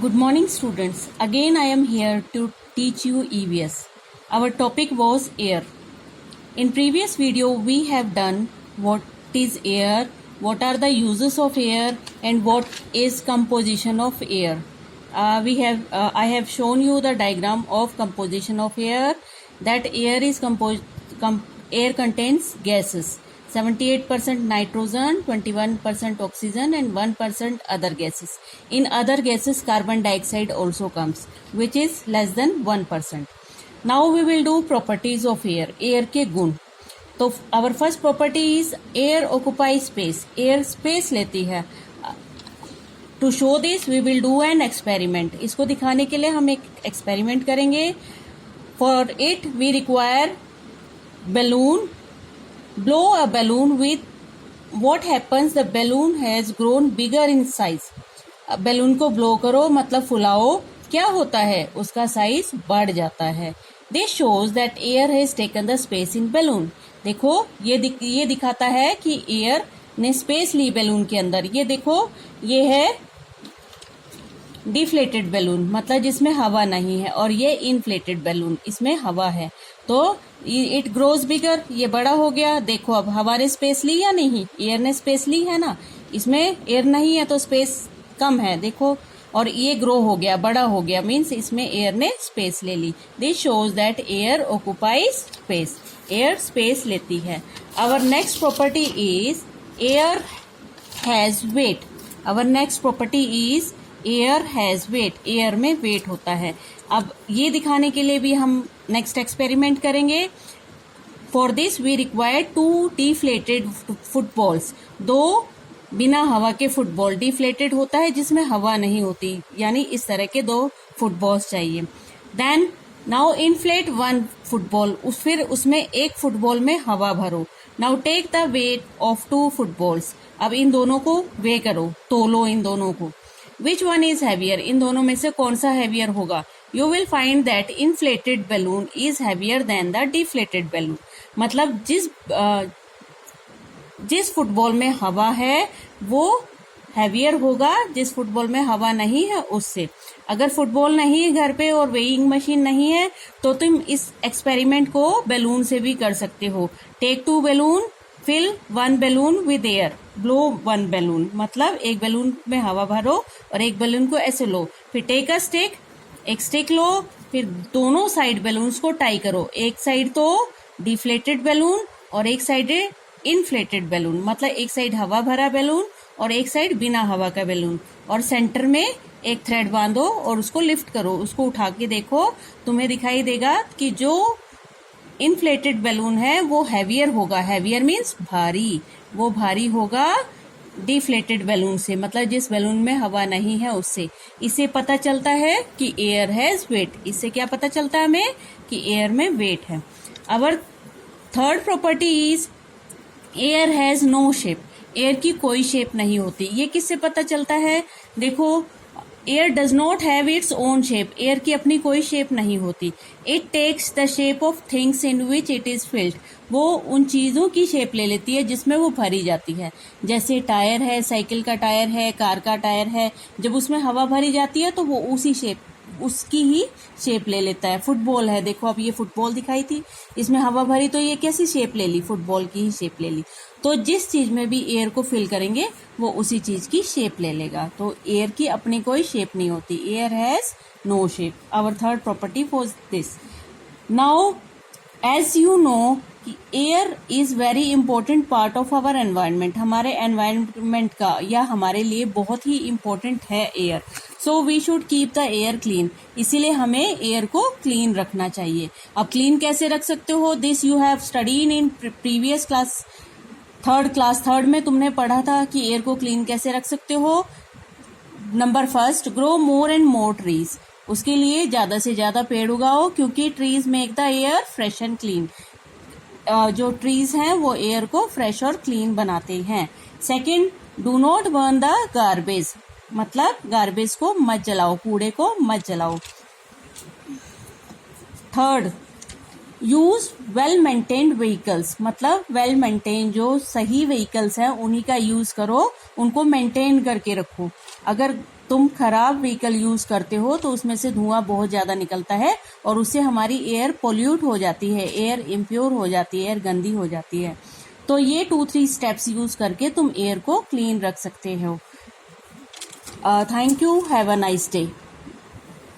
Good morning, students. Again, I am here to teach you EVS. Our topic was air. In previous video, we have done what is air, what are the uses of air, and what is composition of air. I have shown you the diagram of composition of air. That air is air contains gases. 78% nitrogen, 21% oxygen and 1% other gases. In other gases, carbon dioxide also comes, which is less than 1%. Now we will do properties of air. Air के गुण. तो our first property is air occupy space. Air space लेती है. To show this, we will do an experiment. इसको दिखाने के लिए हम एक experiment करेंगे. For it, we require balloon. Blow a balloon with what happens, the balloon has grown bigger in size. Balloon को ब्लो करो मतलब फुलाओ, क्या होता है उसका साइज बढ़ जाता है. This shows that air has taken the space in balloon. देखो ये दिखाता है कि एयर ने स्पेस ली बैलून के अंदर. ये देखो ये है डिफ्लेटेड बैलून मतलब जिसमें हवा नहीं है, और ये इन्फ्लेटेड बैलून इसमें हवा है. तो इट ग्रोज बिगर, ये बड़ा हो गया. देखो अब हवा ने स्पेस ली या नहीं, एयर ने स्पेस ली है ना. इसमें एयर नहीं है तो स्पेस कम है देखो, और ये ग्रो हो गया, बड़ा हो गया, मीन्स इसमें एयर ने स्पेस ले ली. This shows that air occupies space. Air space लेती है. Our next property is air has weight. Our next property is air has weight. Air में वेट होता है. अब ये दिखाने के लिए भी हम नेक्स्ट एक्सपेरिमेंट करेंगे. For this we require 2 deflated footballs. 2 बिना हवा के फुटबॉल. डिफ्लेटेड होता है जिसमें हवा नहीं होती, यानी इस तरह के 2 फुटबॉल्स चाहिए. Then now inflate 1 football. फिर उसमें एक फुटबॉल में हवा भरो. Now take the weight of 2 footballs. अब इन दोनों को वे करो, तोलो इन दोनों को. Which one is heavier. इन दोनों में से कौन सा हैवियर होगा. You will find that inflated balloon is heavier than the deflated balloon. मतलब जिस फुटबॉल में हवा है वो हैवियर होगा जिस फुटबॉल में हवा नहीं है उससे. अगर फुटबॉल नहीं है घर पे और वेइंग मशीन नहीं है तो तुम इस एक्सपेरिमेंट को बैलून से भी कर सकते हो. Take 2 balloon, fill 1 balloon with air, blow 1 balloon. मतलब एक बैलून में हवा भरो और एक बैलून को ऐसे लो. फिर टेक अ स्टिक, एक स्टिक लो, फिर दोनों साइड बैलून्स को टाई करो. एक साइड तो डिफ्लेटेड बैलून और एक साइड इन्फ्लेटेड बैलून. मतलब एक साइड हवा भरा बैलून और एक साइड बिना हवा का बैलून. और सेंटर में एक थ्रेड बांधो और उसको लिफ्ट करो. उसको उठा के देखो, तुम्हें दिखाई देगा कि जो इन्फ्लेटेड बैलून है वो हैवियर होगा. हैवियर मीन्स भारी. वो भारी होगा डिफ्लेटेड बैलून से, मतलब जिस बैलून में हवा नहीं है उससे. इससे पता चलता है कि एयर हैज वेट. इससे क्या पता चलता है हमें कि एयर में वेट है. Our third property is air has no shape. Air की कोई शेप नहीं होती. ये किससे पता चलता है. देखो air does not have its own shape. Air की अपनी कोई शेप नहीं होती. It takes the shape of things in which it is filled. वो उन चीज़ों की शेप ले लेती है जिसमें वो भरी जाती है. जैसे टायर है, साइकिल का टायर है, कार का टायर है. जब उसमें हवा भरी जाती है तो वो उसी शेप, उसकी ही शेप ले लेता है. फुटबॉल है, देखो अब ये फुटबॉल दिखाई थी, इसमें हवा भरी तो ये कैसी शेप ले ली, फुटबॉल की ही शेप ले ली. तो जिस चीज में भी एयर को फिल करेंगे वो उसी चीज की शेप ले लेगा. तो एयर की अपनी कोई शेप नहीं होती. Air has no shape. Our third property for this. Now as you know कि air is very important part of our environment. हमारे एनवायरनमेंट का या हमारे लिए बहुत ही इंपॉर्टेंट है air. So we should keep the air clean. इसीलिए हमें एयर को क्लीन रखना चाहिए. अब क्लीन कैसे रख सकते हो. This you have studied in previous class. Third में तुमने पढ़ा था कि एयर को क्लीन कैसे रख सकते हो. Number first, grow more and more trees. उसके लिए ज्यादा से ज्यादा पेड़ उगाओ क्योंकि trees make the air fresh and clean. जो ट्रीज हैं वो एयर को फ्रेश और क्लीन बनाते हैं. Second, do not burn the garbage. मतलब गार्बेज को मत जलाओ, कूड़े को मत जलाओ. Third, use well maintained vehicles, मतलब वेल मेंटेन जो सही व्हीकल्स हैं उन्हीं का यूज करो, उनको मेंटेन करके रखो। अगर तुम खराब व्हीकल यूज करते हो तो उसमें से धुआं बहुत ज्यादा निकलता है और उससे हमारी एयर पोल्यूट हो जाती है, एयर इम्प्योर हो जाती है, एयर गंदी हो जाती है। तो ये 2-3 स्टेप्स यूज करके तुम एयर को क्लीन रख सकते हो। Thank you, have a nice day.